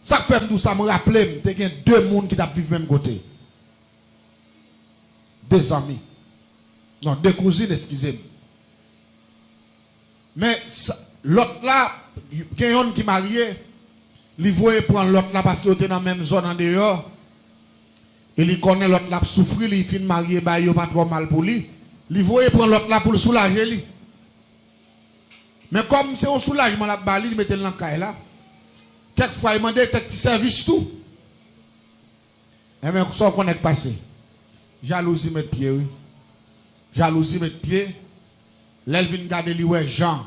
Ça fait tout ça me rappelle, il y a deux personnes qui vivent même côté. Deux amis. Non, deux cousines, excusez-moi. Mais l'autre là, quelqu'un qui est marié, il voit prendre l'autre là parce qu'il était dans la même zone en dehors. Et il connaît l'autre là pour souffrir, il finit marié, bah, il pas trop mal pour lui. Il voit prendre l'autre là pour le soulager. Lui. Mais comme c'est un soulagement là, il mettait dans le caille là. Quelquefois, il demande des petits services tout. Et bien, ça qu'on est passé. Jalousie met pied, oui. Jalousie met pied. L'elvin garde lui, ouais, Jean.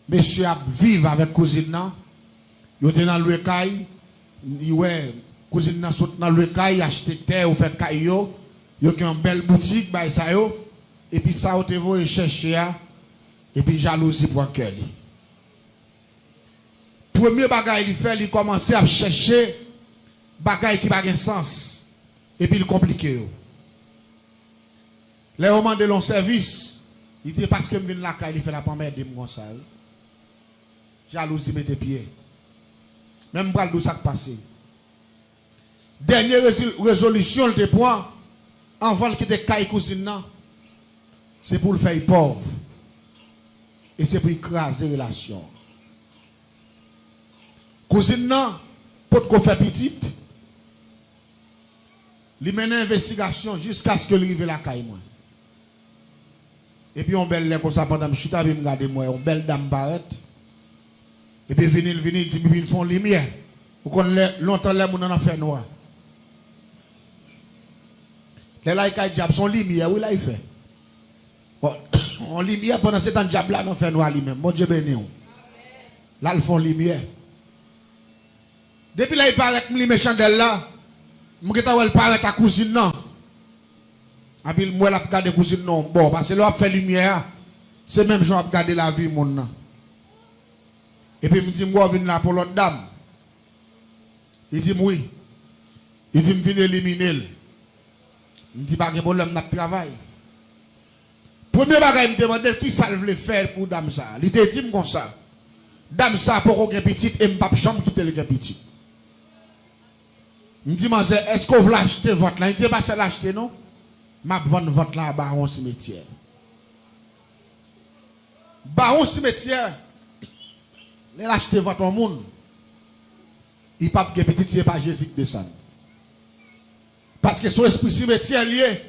Monsieur a vivre avec cousine nan. Il était dans le caille. Ouais, cousine nan saute dans le caille, acheter terre ou faire caillou. Il y a une belle boutique, bah ça yo. Et puis ça, vous voyez chercher. Et puis jalousie pour un cœur. Premier bagage il fait, il commence à chercher bagage qui n'a pas de sens. Et puis il complique. Les romans de long service, il dit parce que je viens de la caille, il fait la première de moi ça. Jalousie met des pieds. Même bras d'où ça passe. Dernière résolution de point, avant qu'il ait caille cousine, c'est pour le faire pauvre. Et c'est pour écraser la relation. Cousine, pour qu'on fasse petite, il mène une investigation jusqu'à ce que lui arrive la caille. Et puis on belle comme ça pendant que je suis allé me regarder moi, on belle dame barrette. Et puis venir dit ils font lumière. Vous connaissez longtemps les gens en fait noir. Les là ils son lumière, oui là il fait. On lumière pendant ce temps diable là non fait noir lui-même. Mon Dieu béni. Là ils font lumière. Depuis là il paraît que les chandelle là, moi il paraît ta cousine non. Et puis moi la regarder cousine non bon parce que là fait lumière, c'est même gens regarder la vie mon nan. Et puis il me dit moi venir là pour l'autre dame. Il dit oui. Il dit me venir éliminer. Il me dit pas de problème n'a travail. Premier bagage il me demande qui ça veut faire pour dame ça. Il te dit comme ça. Dame ça pour aucun petit et me pas chambre quitter le petit. Il me dit est-ce que vous voulez acheter votre là? Il dit pas c'est l'acheter non. M'a vendre votre là à Baron cimetière. Baron cimetière. Les acheter votre monde. Il pas que petit c'est pas Jésus qui descend. Parce que son esprit cimetière lié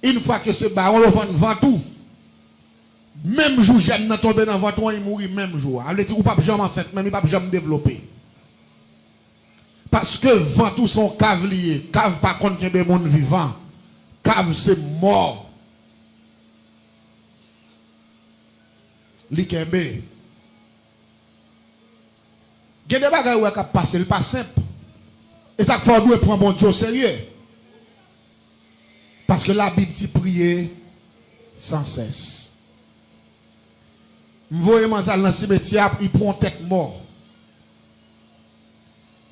une fois que ce baron le vend tout. Même jour j'aime dans tomber dans votre il mourit même jour. Alors dit ou pas jamais enceinte même il pas jamais développer. Parce que vent tout son cave lié, cave pas contre des monde vivant. Cave c'est mort. Likembe. Il y a des bagages où il passe, il pas simple. Et ça faut nous prendre mon Dieu au sérieux. Parce que la Bible dit prier sans cesse. Je vois dans le cimetière, il prend tête mort.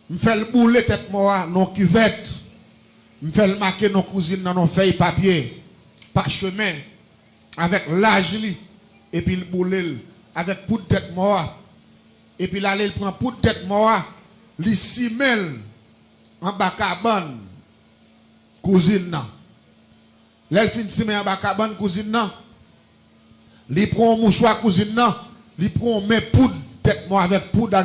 Je fais le boulet tête mort, non cuvette. Je fais le marquer nos cousines dans nos feuilles papier, par chemin, avec l'âge, et puis le boulet, avec poudre tête mort. Et puis là, il prend poudre tête mort, il simèle en bas cabane, cousine. Là, il finit simèle en bas cabane, cousine. Il prend un mouchoir, cousine. Il prend un poudre tête mort avec poudre,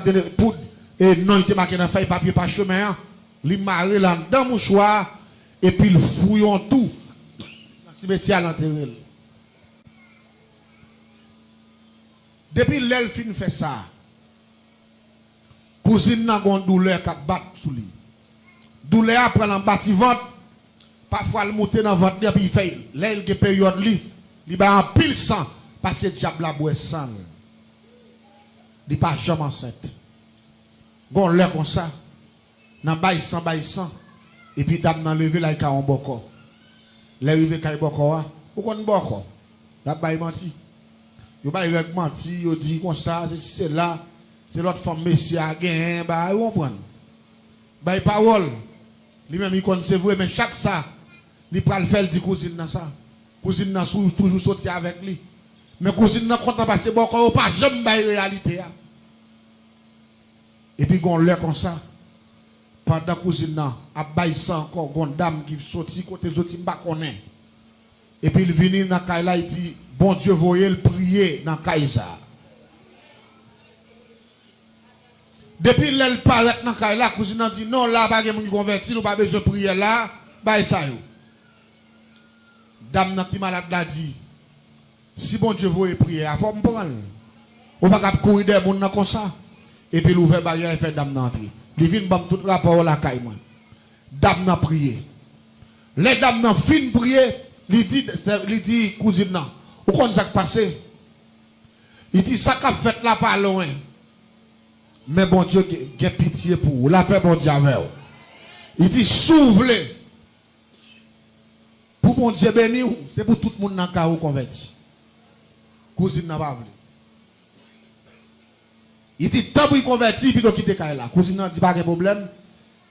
et non, il était marqué dans feuille papier par chemin. Il marre là dans le mouchoir. Et puis ils fouillent tout dans le cimetière à l'enterrer. Depuis l'elfine fait ça, cousine n'a pas de douleur qui bat sous lui. Douleur après en bâtiment, parfois elle monte dans le ventre et puis il fait l'aile qui période il va en pile sang parce que le diable a boit sang. Il n'est pas jamais enceinte. Gon l'air comme ça, dans bail sang. Et puis dame nan levé là il a un boko. L'arrivé kay boko wa, ou kon boko. La bay menti. Yo bay reg menti, yo dit comme ça, c'est là, c'est l'autre femme messie a gain, bah vous comprenez. Bay parole. Lui même il connaît c'est vrai mais chaque ça, il pral faire dit cousine dans ça. Cousine nan toujours sorti avec lui. Mais cousine nan content passer boko pas jamais bay réalité. Et puis gon l'air comme ça. pendant cousine a baillé ça encore une dame qui sorti côté les autres pas connaît. Et puis il vient dans Kaila il dit bon Dieu voyez le prier dans Kaisa. Depuis elle paraît dans Kaila cousine dit non là pas de converti, nous pas besoin de prier là, baillé ça yo. Dame qui malade l'a dit si bon Dieu voyez prier, il faut me prendre. On va pas courir des gens comme ça. Et puis l'ouvert barrière et fait dame d'entrée. Il vient bam tout rapport à la caille. Dame n'a prié. Les dames n'a fin prier. Il dit cousine nan. Où qu'on ça passé? Il dit ça qu'a fait là pas loin. Mais bon Dieu a pitié pour vous. La paix bon Dieu avec vous. Il dit s'ouvre. Pour bon Dieu béni, c'est pour tout le monde dans le cas où converti. Cousine n'a pas voulu. Il dit, tant pour y convertir, puis il quitte là. Cousine n'a dit pas de problème.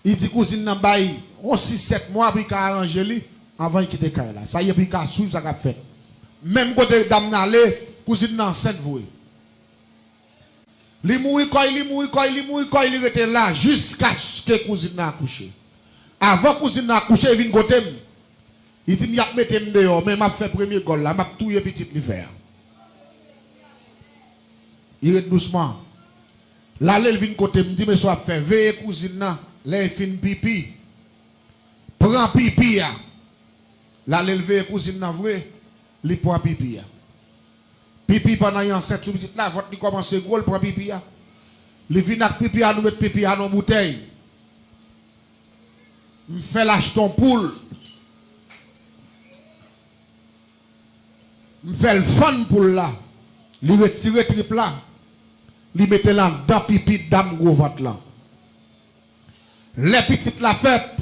Il dit, cousine n'a pas eu 6-7 mois, puis il a arrangé avant de quitter là. Ça y est, puis il a suivi ça qu'a fait. Même côté dame n'a allé, cousine n'a enceinte voué. Il mourit quand il était là, jusqu'à ce que cousine n'a accouché. Avant cousine n'a accouché, il vient côté. Il dit, il a mis dehors, mais il m'a fait premier gol là, il m'a tout petit li faire. Il est doucement. Là, il vient côté, me dit, mais soit fait, veillez cousine, là, il fin pipi. Prends pipi, là, il veille cousine, vrai, il prend pipi. Pipi pendant un 7 sous petit, là, votre il commence gros, il prend pipi. Il vient avec pipi, nous mettre pipi à nos bouteilles. Il fait l'acheton poule. Il fait le fun pour là. Il retire triple là. Il mette là dans pipi dame gros ventre là. Les petites la fête,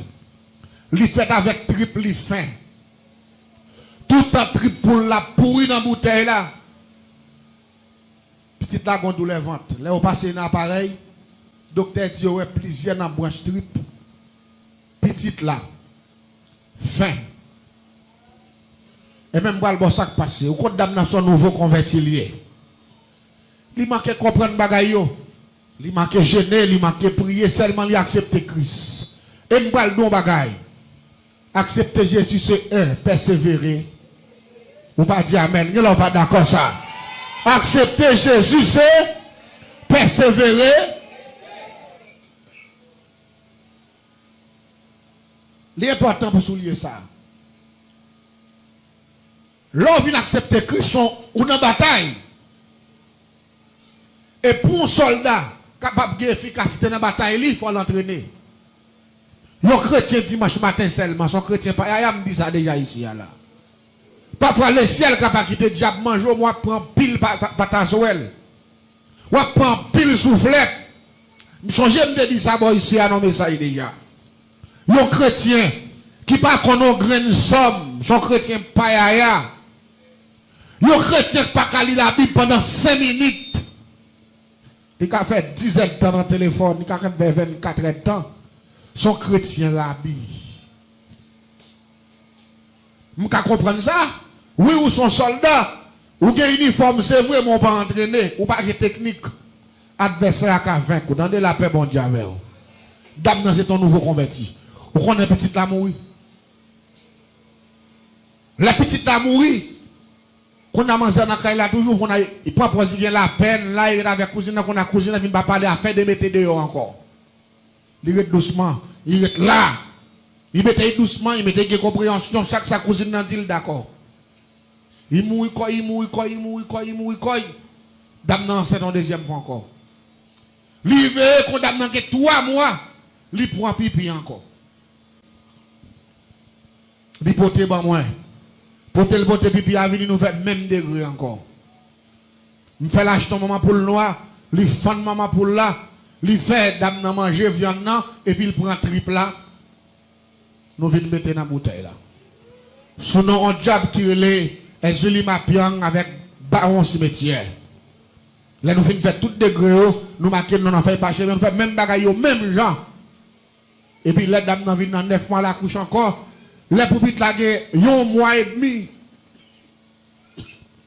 il fait avec triple fin. Tout en triple pour la pourri dans bouteille là. Petite la gon douleur ventre. Là on passe un appareil, docteur dit ouais plusieurs dans branche triple. Petite là. Fin. Et même moi le bon sac passé, au compte dame son nouveau converti lié. Il manque comprendre bagaille yo. Il manque gêner, il manque prier, seulement il accepter Christ. Et m'bral don bagaille. Accepter Jésus c'est persévérer. Ou pas dire amen, nous pas d'accord ça. Accepter Jésus c'est persévérer. L'important pour souligner ça. L'on vient accepter Christ ou dans bataille. Et pour un soldat capable d'efficacité dans la bataille, il faut l'entraîner. Un chrétien dimanche matin seulement, son chrétien pas. Il me dit ça déjà ici. Là. Parfois, le ciel capable de quitter le diable, manger, moi, prends pile patazoel. Moi, prends pile soufflette. Je change de dire ça ici à nos messages déjà. Un chrétien qui pas qu'on a grain somme, son chrétien païa. Un chrétien qui pas qu'à lire la Bible pendant 5 minutes. Il a fait 10 ans de temps dans le téléphone, il a fait 24 ans de temps. Son chrétien rabbi. Vous comprenez ça? Oui, ou son soldat, ou un uniforme, c'est vrai, mais on pas entraîné, ou pas de technique. Adversaire à 20 coups, dans de la paix, bon Dieu avec vous. Dame, c'est ton nouveau converti. Ou qu'on est petite la mourir. La petite la mourir. Qu'on a mangé dans la là toujours, qu'on a, il prend pour dire la peine, là, il est avec cousine, qu'on a cousine, il va parler à faire de mettre dehors encore. Il est doucement, il est là. Il mettait doucement, il mettait compréhension, chaque sa cousine n'a dit d'accord. Il mouille quoi, il mouille quoi, il mouille quoi, il mouille quoi. Dame non, c'est en deuxième fois encore. Il veut qu'on dame que 3 mois, il prend pipi encore. Il pote ba moi. Pote le pote pipi a venu nous faire même degré encore. Il fait l'acheter maman pour le noir, il fait maman pour là, il fait dame nan manger viande nan et puis il prend triple là. Nous venons mettre dans la bouteille là. Son nom on job qui est Julie Mapiang avec Baron Cimetière. Là nous finissons faire tout degré, nous marquons nous en fait pas chez nous fait même bagaille même gens. Et puis les dames nan viennent dans 9 mois la couche encore. Les poupites là un mois et demi.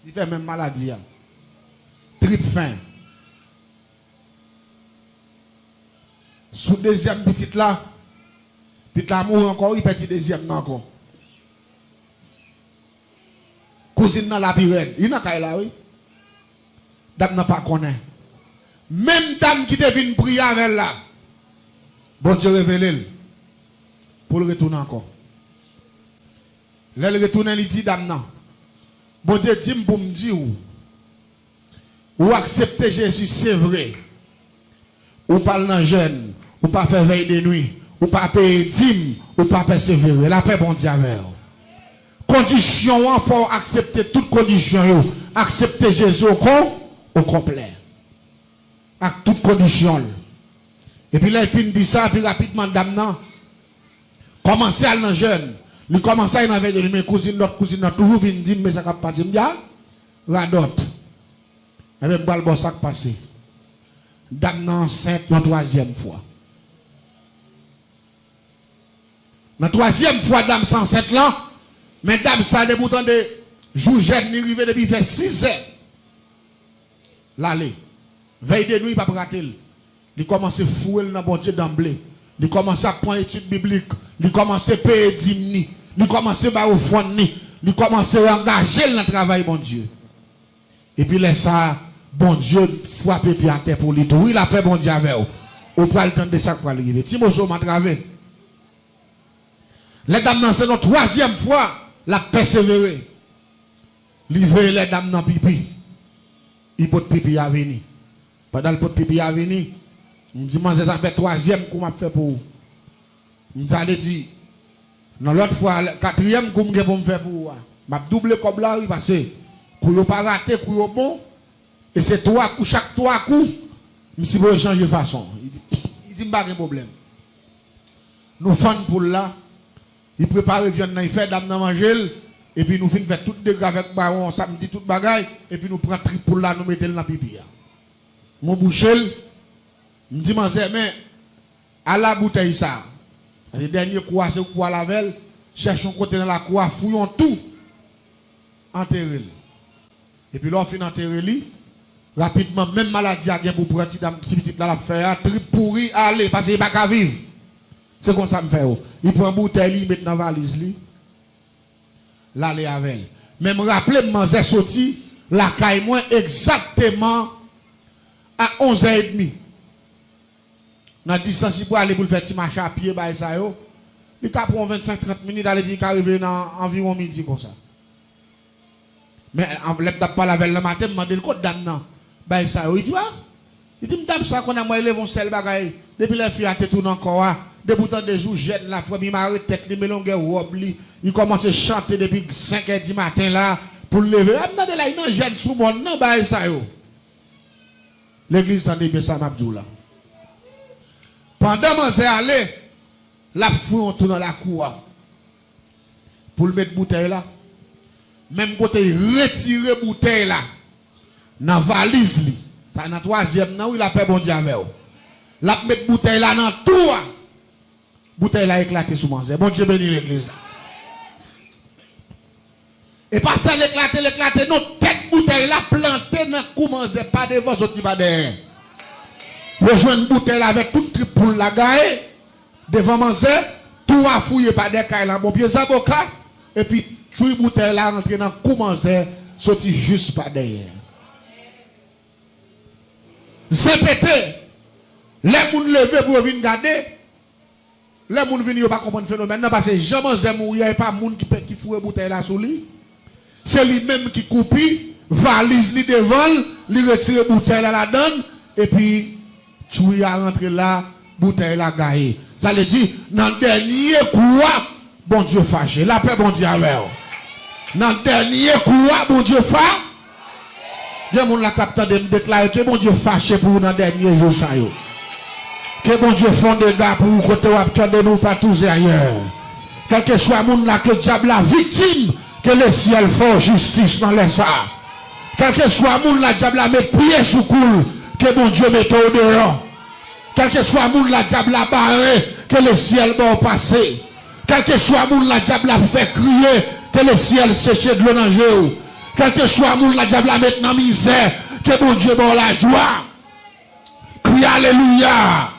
Il fait même maladie. Triple fin. Sous deuxième petite là, Puis l'amour encore, il petit deuxième encore. Cousine dans la pirène. Il n'a qu'à là, oui. Dame n'a pas connaît. Même dame qui devine prier avec là. Bon Dieu révèle. Pour le retourner encore. Là, le retourner, il dit dame non. Bon Dieu dit pour me dire ou accepter Jésus, c'est vrai. Ou pas dans jeûne, ou pas faire veille de nuit, ou pas payer dîme, ou pas persévérer. La paix, bon Dieu avec vous. Condition, il faut accepter toutes conditions. Accepter Jésus au complet. Avec toutes conditions. Et puis là, il finit dit ça, puis rapidement, dame, non. Commencez à aller dans jeûne. Il commence à aller dans veille de nuit, mes cousines, notre cousine, toujours vient dire, mais ça va passer. Il me dit, ah, radote. Et bien, je vais ça passer. Dame non enceinte la troisième fois. La troisième fois, dame enceinte là, mais dame ça de bouton de jour jeune, ni arrivé depuis fait 6 heures. L'aller. Veille de nuit, il ne va pas rater. Il commence à fouiller dans bon Dieu d'emblée. Il commence à prendre études bibliques. Il commence à payer dîmes. Il commence à faire au fond. Il commence à engager dans le travail, bon Dieu. Et puis laisse ça. Bon Dieu, frappe puis à terre pour lui. Oui, la paix, bon Dieu, avec vous. Au pas le temps de ça pour arriver. Timothée m'a traversé. Les dames, c'est notre troisième fois, la persévérer. Livrer les dames dans pipi. Il peut pipi à venir. Pendant le pot pipi à venir, je me dis, ça fait troisième coup m'a fait pour vous. Je me dis, dans l'autre fois, quatrième coup je pour me faire pour vous. Je double comme là, il passe. Couille pas raté, couille bon. Et c'est 3 coups, chaque 3 coups, je vais changer de façon. Il dit, pas de problème. Nous faisons pour là, il prépare, il fait dame dans manger, et puis nous faisons tout dégâts avec baron, samedi, tout bagaille, et puis nous prenons trip pour là, nous mettons dans la pipi. Mon bouchel, je dis, mais à la bouteille ça, le dernier coup, c'est le coup à la velle, cherchons côté dans la cour, fouillons tout, enterrez-le. Et puis là, on finit enterrer-le. Rapidement, même maladie à pour prendre petit petit là la faire trip pourri aller parce qu'il pas qu'à vivre. C'est comme ça me fait. Il prend une bouteille, il met dans la valise li. Là les avec. Même rappeler m'en sorti la caille moins exactement à 11h30. Dans distance pour aller pour faire petit marché à pied bah ça yo. Il ca prend 25-30 minutes d'aller dire qu'arriver dans environ midi comme ça. Mais en fait pas la veille le matin, me demander le code dame non. Bah ça il dit il dit m'dame ça qu'on a moi élève on sel bagaille depuis la fille a te tourne encore depuis tant de jours jeune la fois il m'a tête li melongue robe li il commence à chanter depuis 5h du matin là pour lever m'dande là il non jeune sous mon non bah ça yo l'église tendez bien ça m'abdou là pendant c'est aller la fouille on tourne dans la cour pour le mettre bouteille là même côté retirer bouteille là dans valise li ça dans troisième nan il a paix bon Dieu avec vous la mettre bouteille là dans tout bouteille là éclaté sous manzé bon Dieu bénit l'église et pas ça l'éclater non tête bouteille là planté dans cou manzé pas devant sorti pas derrière rejoint une bouteille là avec tout trip pour la gaille devant manzé tout a fouillé par des cailles là bon pied zaboka et puis tout bouteille là rentré dans cou manzé sorti juste pas derrière. Zépété, les gens lever pour venir garder, les gens viennent pas comprendre le phénomène, parce que jamais il n'y a pas de monde qui fout bouteille là sous lui. C'est lui-même qui coupe, valise lui devant, lui retire bouteille là la donne, et puis tu y a rentré là, bouteille là gaillé. Ça veut dire, dans le dernier coup, bon Dieu fâché, la paix bon Dieu avec vous. Dans le dernier coup, bon Dieu fâché. Il y a des gens qui me déclarent que bon Dieu fâché pour nous dans le dernier jour. Que bon Dieu font des gars pour nous côté de nous pas tous ailleurs. Quel que soit le monde là que le diable la victime, que le ciel fait justice dans les ça. Quel que soit le monde là, le diable la met pied sous coule, que bon Dieu mette au dehors. Quel que soit le monde là, le diable la barré, que le ciel va passer. Quel que soit le monde là, le diable la fait crier, que le ciel sèche de l'eau dans le jeu. Quel que soit le monde, la diable la mettre dans la misère, que bon Dieu bon la joie. Crie Alléluia.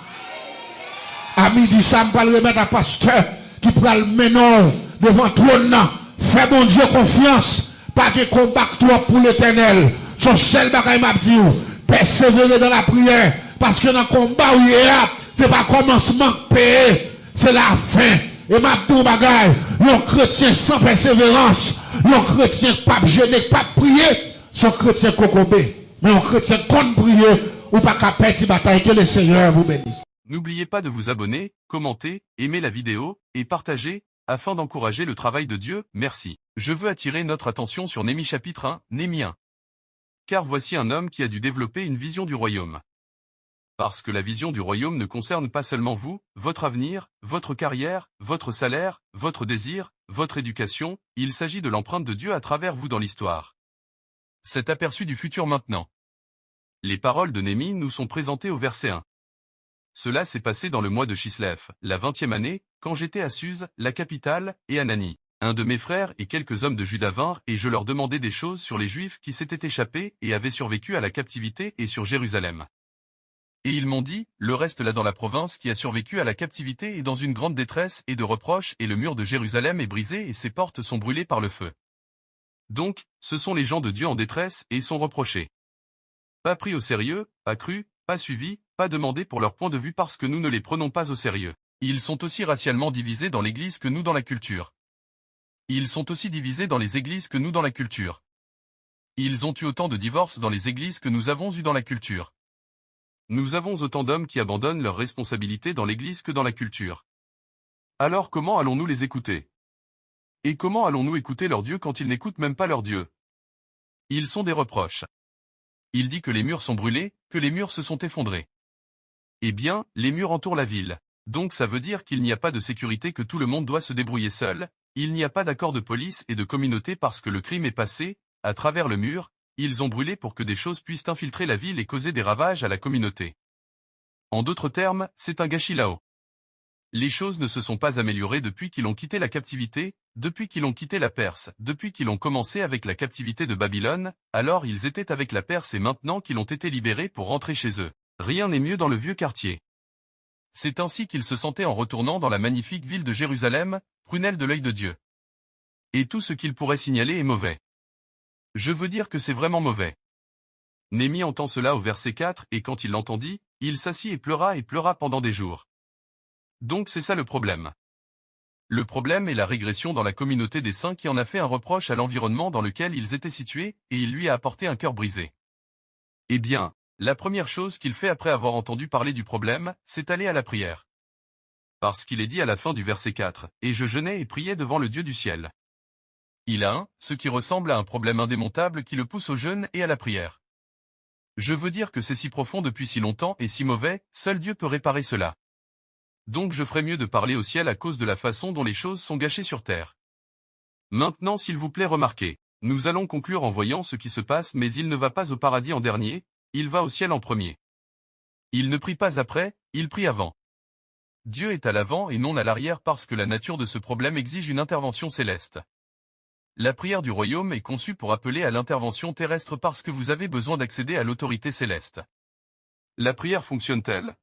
Amen. midi, ça me va le remettre à pasteur qui prend le menon devant trône. Fais bon Dieu confiance. Pas de combat toi pour l'éternel. Son seul bagage m'a dit, persévérer dans la prière. Parce que dans le combat où il est là, c'est pas commencement payer, c'est la fin. Et m'a dit bagage, un chrétien sans persévérance, un chrétien pas gêné, pas prier, son chrétien cocobé. Mais un chrétien compte prier, ou pas qu'à perdre bataille, que le Seigneur vous bénisse. N'oubliez pas de vous abonner, commenter, aimer la vidéo, et partager, afin d'encourager le travail de Dieu. Merci. Je veux attirer notre attention sur Néhémie chapitre 1, Néhémie 1. Car voici un homme qui a dû développer une vision du royaume. Parce que la vision du royaume ne concerne pas seulement vous, votre avenir, votre carrière, votre salaire, votre désir, votre éducation, il s'agit de l'empreinte de Dieu à travers vous dans l'histoire. Cet aperçu du futur maintenant. Les paroles de Néhémie nous sont présentées au verset 1. Cela s'est passé dans le mois de Chislev, la 20e année, quand j'étais à Suse, la capitale, et Anani. Un de mes frères et quelques hommes de Juda vinrent et je leur demandai des choses sur les Juifs qui s'étaient échappés et avaient survécu à la captivité et sur Jérusalem. Et ils m'ont dit, le reste là dans la province qui a survécu à la captivité est dans une grande détresse et de reproches et le mur de Jérusalem est brisé et ses portes sont brûlées par le feu. Donc, ce sont les gens de Dieu en détresse et sont reprochés. Pas pris au sérieux, pas cru, pas suivi, pas demandé pour leur point de vue parce que nous ne les prenons pas au sérieux. Ils sont aussi racialement divisés dans l'église que nous dans la culture. Ils sont aussi divisés dans les églises que nous dans la culture. Ils ont eu autant de divorces dans les églises que nous avons eu dans la culture. Nous avons autant d'hommes qui abandonnent leurs responsabilités dans l'église que dans la culture. Alors comment allons-nous les écouter? Et comment allons-nous écouter leur Dieu quand ils n'écoutent même pas leur Dieu? Ils sont des reproches. Il dit que les murs sont brûlés, que les murs se sont effondrés. Eh bien, les murs entourent la ville. Donc ça veut dire qu'il n'y a pas de sécurité, que tout le monde doit se débrouiller seul, il n'y a pas d'accord de police et de communauté parce que le crime est passé, à travers le mur, ils ont brûlé pour que des choses puissent infiltrer la ville et causer des ravages à la communauté. En d'autres termes, c'est un gâchis là-haut. Les choses ne se sont pas améliorées depuis qu'ils ont quitté la captivité, depuis qu'ils ont quitté la Perse, depuis qu'ils ont commencé avec la captivité de Babylone, alors ils étaient avec la Perse et maintenant qu'ils ont été libérés pour rentrer chez eux. Rien n'est mieux dans le vieux quartier. C'est ainsi qu'ils se sentaient en retournant dans la magnifique ville de Jérusalem, prunelle de l'œil de Dieu. Et tout ce qu'ils pourraient signaler est mauvais. Je veux dire que c'est vraiment mauvais. Néhémie entend cela au verset 4 et quand il l'entendit, il s'assit et pleura pendant des jours. Donc c'est ça le problème. Le problème est la régression dans la communauté des saints qui en a fait un reproche à l'environnement dans lequel ils étaient situés et il lui a apporté un cœur brisé. Eh bien, la première chose qu'il fait après avoir entendu parler du problème, c'est aller à la prière. Parce qu'il est dit à la fin du verset 4, « Et je jeûnais et priais devant le Dieu du ciel. » Il a ce qui ressemble à un problème indémontable qui le pousse au jeûne et à la prière. Je veux dire que c'est si profond depuis si longtemps et si mauvais, seul Dieu peut réparer cela. Donc je ferais mieux de parler au ciel à cause de la façon dont les choses sont gâchées sur terre. Maintenant s'il vous plaît remarquez, nous allons conclure en voyant ce qui se passe mais il ne va pas au paradis en dernier, il va au ciel en premier. Il ne prie pas après, il prie avant. Dieu est à l'avant et non à l'arrière parce que la nature de ce problème exige une intervention céleste. La prière du royaume est conçue pour appeler à l'intervention terrestre parce que vous avez besoin d'accéder à l'autorité céleste. La prière fonctionne-t-elle?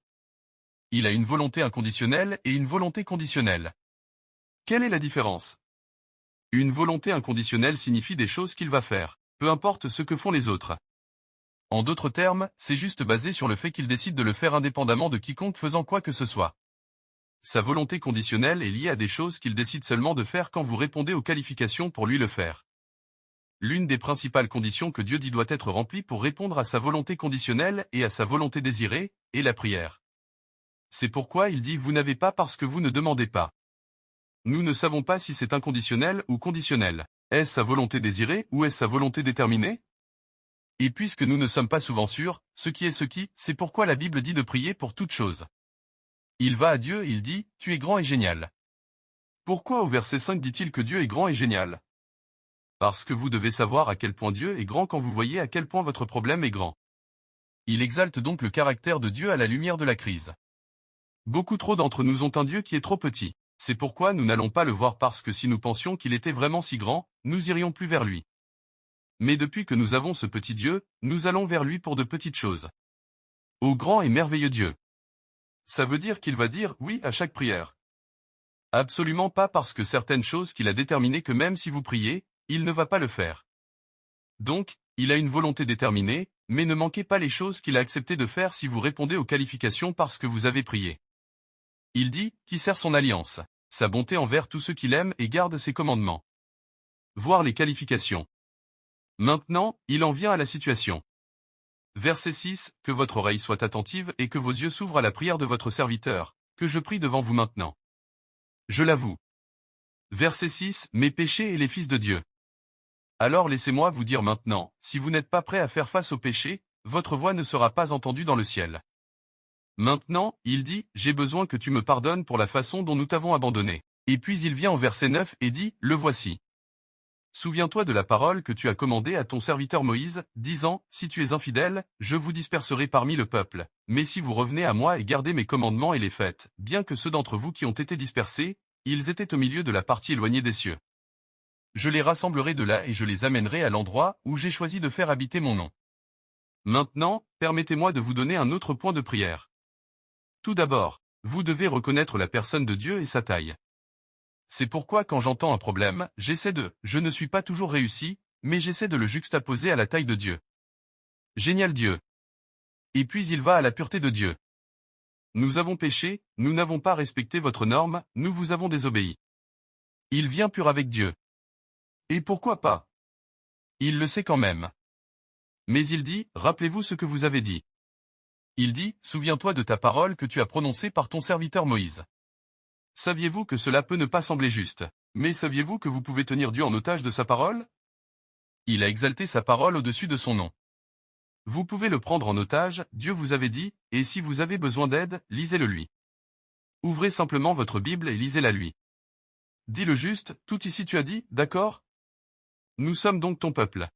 Il a une volonté inconditionnelle et une volonté conditionnelle. Quelle est la différence? Une volonté inconditionnelle signifie des choses qu'il va faire, peu importe ce que font les autres. En d'autres termes, c'est juste basé sur le fait qu'il décide de le faire indépendamment de quiconque faisant quoi que ce soit. Sa volonté conditionnelle est liée à des choses qu'il décide seulement de faire quand vous répondez aux qualifications pour lui le faire. L'une des principales conditions que Dieu dit doit être remplie pour répondre à sa volonté conditionnelle et à sa volonté désirée, est la prière. C'est pourquoi il dit « Vous n'avez pas parce que vous ne demandez pas ». Nous ne savons pas si c'est inconditionnel ou conditionnel. Est-ce sa volonté désirée ou est-ce sa volonté déterminée? Et puisque nous ne sommes pas souvent sûrs, ce qui est ce qui, c'est pourquoi la Bible dit de prier pour toute chose. Il va à Dieu et il dit, « Tu es grand et génial ». Pourquoi au verset 5 dit-il que Dieu est grand et génial? Parce que vous devez savoir à quel point Dieu est grand quand vous voyez à quel point votre problème est grand. Il exalte donc le caractère de Dieu à la lumière de la crise. Beaucoup trop d'entre nous ont un Dieu qui est trop petit. C'est pourquoi nous n'allons pas le voir parce que si nous pensions qu'il était vraiment si grand, nous irions plus vers lui. Mais depuis que nous avons ce petit Dieu, nous allons vers lui pour de petites choses. Ô grand et merveilleux Dieu! Ça veut dire qu'il va dire oui à chaque prière. Absolument pas, parce que certaines choses qu'il a déterminées que même si vous priez, il ne va pas le faire. Donc, il a une volonté déterminée, mais ne manquez pas les choses qu'il a accepté de faire si vous répondez aux qualifications parce que vous avez prié. Il dit, qui sert son alliance, sa bonté envers tous ceux qu'il aime et garde ses commandements. Voir les qualifications. Maintenant, il en vient à la situation. Verset 6, que votre oreille soit attentive et que vos yeux s'ouvrent à la prière de votre serviteur, que je prie devant vous maintenant. Je l'avoue. Verset 6, mes péchés et les fils de Dieu. Alors laissez-moi vous dire maintenant, si vous n'êtes pas prêt à faire face au péché, votre voix ne sera pas entendue dans le ciel. Maintenant, il dit, j'ai besoin que tu me pardonnes pour la façon dont nous t'avons abandonné. Et puis il vient en verset 9 et dit, le voici. Souviens-toi de la parole que tu as commandée à ton serviteur Moïse, disant, si tu es infidèle, je vous disperserai parmi le peuple, mais si vous revenez à moi et gardez mes commandements et les faites, bien que ceux d'entre vous qui ont été dispersés, ils étaient au milieu de la partie éloignée des cieux. Je les rassemblerai de là et je les amènerai à l'endroit où j'ai choisi de faire habiter mon nom. Maintenant, permettez-moi de vous donner un autre point de prière. Tout d'abord, vous devez reconnaître la personne de Dieu et sa taille. C'est pourquoi quand j'entends un problème, je ne suis pas toujours réussi, mais j'essaie de le juxtaposer à la taille de Dieu. Génial Dieu. Et puis il va à la pureté de Dieu. Nous avons péché, nous n'avons pas respecté votre norme, nous vous avons désobéi. Il vient pur avec Dieu. Et pourquoi pas? Il le sait quand même. Mais il dit, rappelez-vous ce que vous avez dit. Il dit, souviens-toi de ta parole que tu as prononcée par ton serviteur Moïse. Saviez-vous que cela peut ne pas sembler juste? Mais saviez-vous que vous pouvez tenir Dieu en otage de sa parole? Il a exalté sa parole au-dessus de son nom. Vous pouvez le prendre en otage, Dieu vous avait dit, et si vous avez besoin d'aide, lisez-le lui. Ouvrez simplement votre Bible et lisez-la lui. Dis-le juste, tout ici tu as dit, d'accord? Nous sommes donc ton peuple.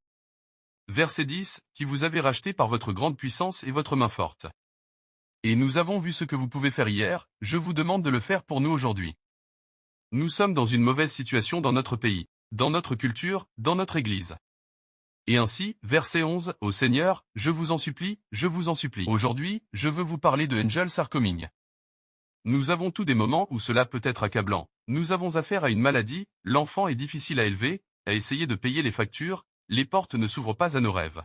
Verset 10, qui vous avez racheté par votre grande puissance et votre main forte. Et nous avons vu ce que vous pouvez faire hier, je vous demande de le faire pour nous aujourd'hui. Nous sommes dans une mauvaise situation dans notre pays, dans notre culture, dans notre Église. Et ainsi, verset 11, ô Seigneur, je vous en supplie, je vous en supplie. Aujourd'hui, je veux vous parler de Angels Are Coming. Nous avons tous des moments où cela peut être accablant. Nous avons affaire à une maladie, l'enfant est difficile à élever, à essayer de payer les factures, les portes ne s'ouvrent pas à nos rêves.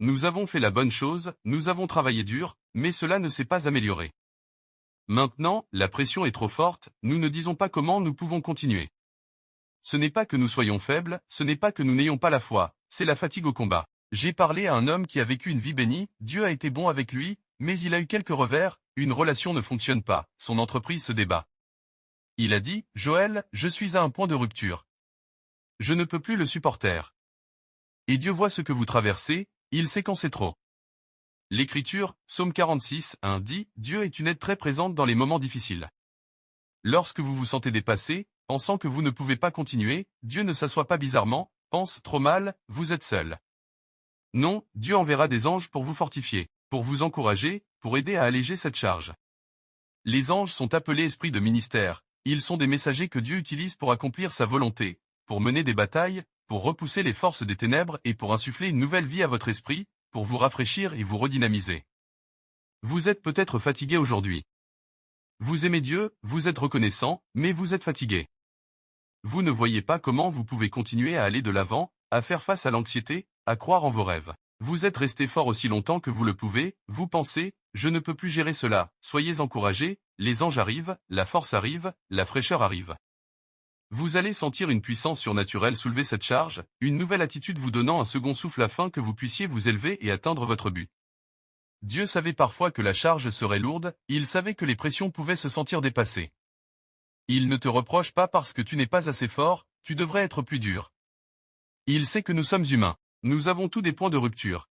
Nous avons fait la bonne chose, nous avons travaillé dur, mais cela ne s'est pas amélioré. Maintenant, la pression est trop forte, nous ne disons pas comment nous pouvons continuer. Ce n'est pas que nous soyons faibles, ce n'est pas que nous n'ayons pas la foi, c'est la fatigue au combat. J'ai parlé à un homme qui a vécu une vie bénie, Dieu a été bon avec lui, mais il a eu quelques revers, une relation ne fonctionne pas, son entreprise se débat. Il a dit, Joël, je suis à un point de rupture. Je ne peux plus le supporter. Et Dieu voit ce que vous traversez, il sait quand c'est trop. L'Écriture, Psaume 46, 1 dit, Dieu est une aide très présente dans les moments difficiles. Lorsque vous vous sentez dépassé, pensant que vous ne pouvez pas continuer, Dieu ne s'assoit pas bizarrement, pense trop mal, vous êtes seul. Non, Dieu enverra des anges pour vous fortifier, pour vous encourager, pour aider à alléger cette charge. Les anges sont appelés esprits de ministère, ils sont des messagers que Dieu utilise pour accomplir sa volonté, pour mener des batailles, pour repousser les forces des ténèbres et pour insuffler une nouvelle vie à votre esprit, pour vous rafraîchir et vous redynamiser. Vous êtes peut-être fatigué aujourd'hui. Vous aimez Dieu, vous êtes reconnaissant, mais vous êtes fatigué. Vous ne voyez pas comment vous pouvez continuer à aller de l'avant, à faire face à l'anxiété, à croire en vos rêves. Vous êtes resté fort aussi longtemps que vous le pouvez, vous pensez, je ne peux plus gérer cela, soyez encouragés, les anges arrivent, la force arrive, la fraîcheur arrive. Vous allez sentir une puissance surnaturelle soulever cette charge, une nouvelle attitude vous donnant un second souffle afin que vous puissiez vous élever et atteindre votre but. Dieu savait parfois que la charge serait lourde, il savait que les pressions pouvaient se sentir dépassées. Il ne te reproche pas parce que tu n'es pas assez fort, tu devrais être plus dur. Il sait que nous sommes humains, nous avons tous des points de rupture.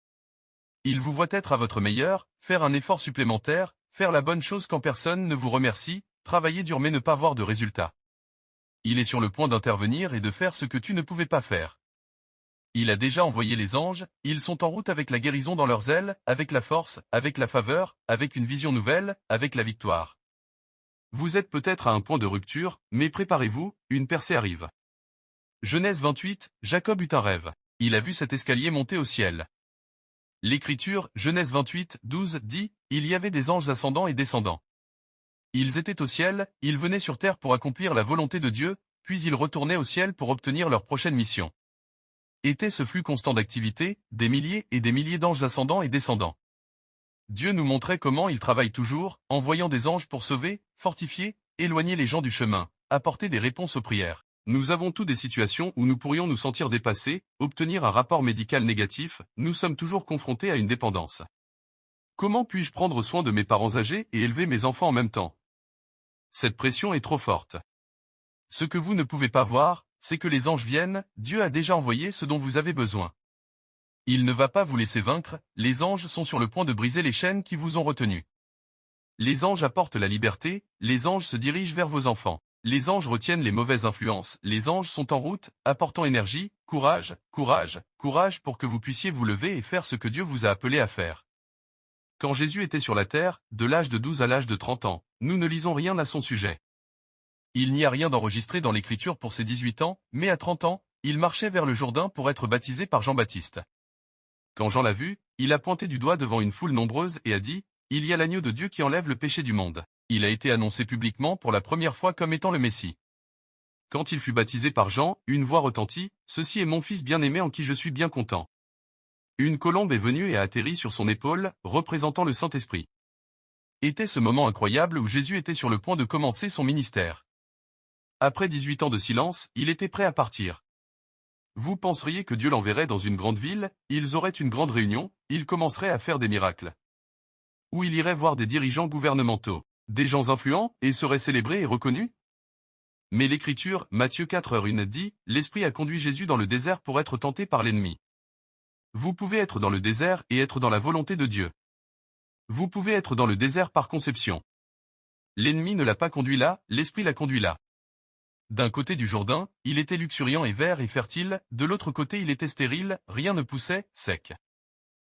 Il vous voit être à votre meilleur, faire un effort supplémentaire, faire la bonne chose quand personne ne vous remercie, travailler dur mais ne pas voir de résultat. Il est sur le point d'intervenir et de faire ce que tu ne pouvais pas faire. Il a déjà envoyé les anges, ils sont en route avec la guérison dans leurs ailes, avec la force, avec la faveur, avec une vision nouvelle, avec la victoire. Vous êtes peut-être à un point de rupture, mais préparez-vous, une percée arrive. Genèse 28, Jacob eut un rêve. Il a vu cet escalier monter au ciel. L'Écriture, Genèse 28, 12, dit, il y avait des anges ascendants et descendants. Ils étaient au ciel, ils venaient sur terre pour accomplir la volonté de Dieu, puis ils retournaient au ciel pour obtenir leur prochaine mission. Était ce flux constant d'activité, des milliers et des milliers d'anges ascendants et descendants. Dieu nous montrait comment il travaille toujours, envoyant des anges pour sauver, fortifier, éloigner les gens du chemin, apporter des réponses aux prières. Nous avons tous des situations où nous pourrions nous sentir dépassés, obtenir un rapport médical négatif, nous sommes toujours confrontés à une dépendance. Comment puis-je prendre soin de mes parents âgés et élever mes enfants en même temps? Cette pression est trop forte. Ce que vous ne pouvez pas voir, c'est que les anges viennent, Dieu a déjà envoyé ce dont vous avez besoin. Il ne va pas vous laisser vaincre, les anges sont sur le point de briser les chaînes qui vous ont retenu. Les anges apportent la liberté, les anges se dirigent vers vos enfants. Les anges retiennent les mauvaises influences, les anges sont en route, apportant énergie, courage, courage, courage pour que vous puissiez vous lever et faire ce que Dieu vous a appelé à faire. Quand Jésus était sur la terre, de l'âge de 12 à l'âge de 30 ans, nous ne lisons rien à son sujet. Il n'y a rien d'enregistré dans l'Écriture pour ses 18 ans, mais à 30 ans, il marchait vers le Jourdain pour être baptisé par Jean-Baptiste. Quand Jean l'a vu, il a pointé du doigt devant une foule nombreuse et a dit « Il y a l'agneau de Dieu qui enlève le péché du monde ». Il a été annoncé publiquement pour la première fois comme étant le Messie. Quand il fut baptisé par Jean, une voix retentit « Ceci est mon fils bien-aimé en qui je suis bien content ». Une colombe est venue et a atterri sur son épaule, représentant le Saint-Esprit. Était ce moment incroyable où Jésus était sur le point de commencer son ministère. Après 18 ans de silence, il était prêt à partir. Vous penseriez que Dieu l'enverrait dans une grande ville, ils auraient une grande réunion, il commencerait à faire des miracles. Ou il irait voir des dirigeants gouvernementaux, des gens influents, et serait célébré et reconnu? Mais l'Écriture, Matthieu 4:1 dit, l'Esprit a conduit Jésus dans le désert pour être tenté par l'ennemi. Vous pouvez être dans le désert et être dans la volonté de Dieu. Vous pouvez être dans le désert par conception. L'ennemi ne l'a pas conduit là, l'Esprit l'a conduit là. D'un côté du Jourdain, il était luxuriant et vert et fertile, de l'autre côté il était stérile, rien ne poussait, sec.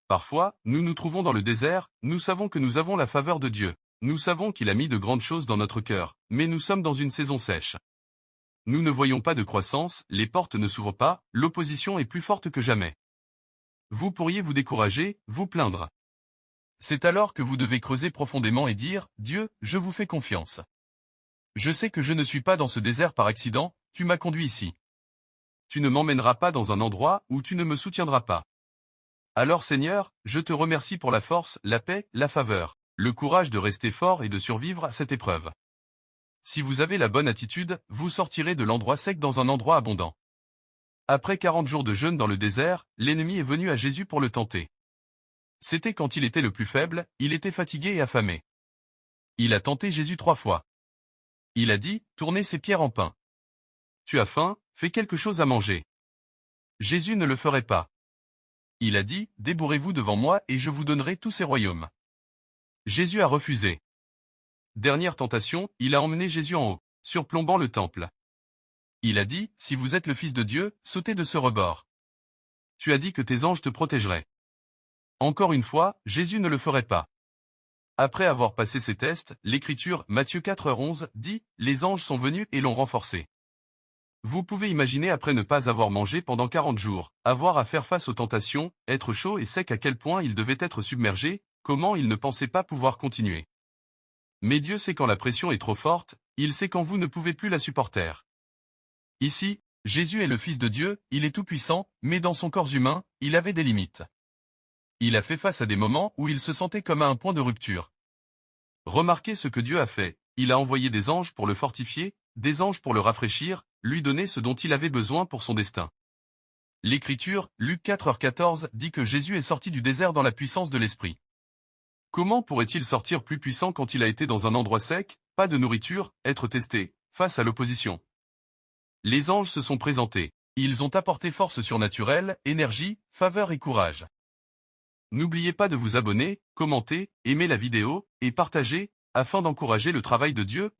Parfois, nous nous trouvons dans le désert, nous savons que nous avons la faveur de Dieu. Nous savons qu'il a mis de grandes choses dans notre cœur, mais nous sommes dans une saison sèche. Nous ne voyons pas de croissance, les portes ne s'ouvrent pas, l'opposition est plus forte que jamais. Vous pourriez vous décourager, vous plaindre. C'est alors que vous devez creuser profondément et dire, Dieu, je vous fais confiance. Je sais que je ne suis pas dans ce désert par accident, tu m'as conduit ici. Tu ne m'emmèneras pas dans un endroit où tu ne me soutiendras pas. Alors Seigneur, je te remercie pour la force, la paix, la faveur, le courage de rester fort et de survivre à cette épreuve. Si vous avez la bonne attitude, vous sortirez de l'endroit sec dans un endroit abondant. Après 40 jours de jeûne dans le désert, l'ennemi est venu à Jésus pour le tenter. C'était quand il était le plus faible, il était fatigué et affamé. Il a tenté Jésus 3 fois. Il a dit, tournez ces pierres en pain. Tu as faim, fais quelque chose à manger. Jésus ne le ferait pas. Il a dit, débourrez-vous devant moi et je vous donnerai tous ces royaumes. Jésus a refusé. Dernière tentation, il a emmené Jésus en haut, surplombant le temple. Il a dit, si vous êtes le Fils de Dieu, sautez de ce rebord. Tu as dit que tes anges te protégeraient. Encore une fois, Jésus ne le ferait pas. Après avoir passé ces tests, l'Écriture, Matthieu 4:11, dit, les anges sont venus et l'ont renforcé. Vous pouvez imaginer après ne pas avoir mangé pendant 40 jours, avoir à faire face aux tentations, être chaud et sec à quel point il devait être submergé, comment il ne pensait pas pouvoir continuer. Mais Dieu sait quand la pression est trop forte, il sait quand vous ne pouvez plus la supporter. Ici, Jésus est le Fils de Dieu, il est tout-puissant, mais dans son corps humain, il avait des limites. Il a fait face à des moments où il se sentait comme à un point de rupture. Remarquez ce que Dieu a fait, il a envoyé des anges pour le fortifier, des anges pour le rafraîchir, lui donner ce dont il avait besoin pour son destin. L'Écriture, Luc 4:14, dit que Jésus est sorti du désert dans la puissance de l'Esprit. Comment pourrait-il sortir plus puissant quand il a été dans un endroit sec, pas de nourriture, être testé, face à l'opposition? Les anges se sont présentés. Ils ont apporté force surnaturelle, énergie, faveur et courage. N'oubliez pas de vous abonner, commenter, aimer la vidéo, et partager, afin d'encourager le travail de Dieu.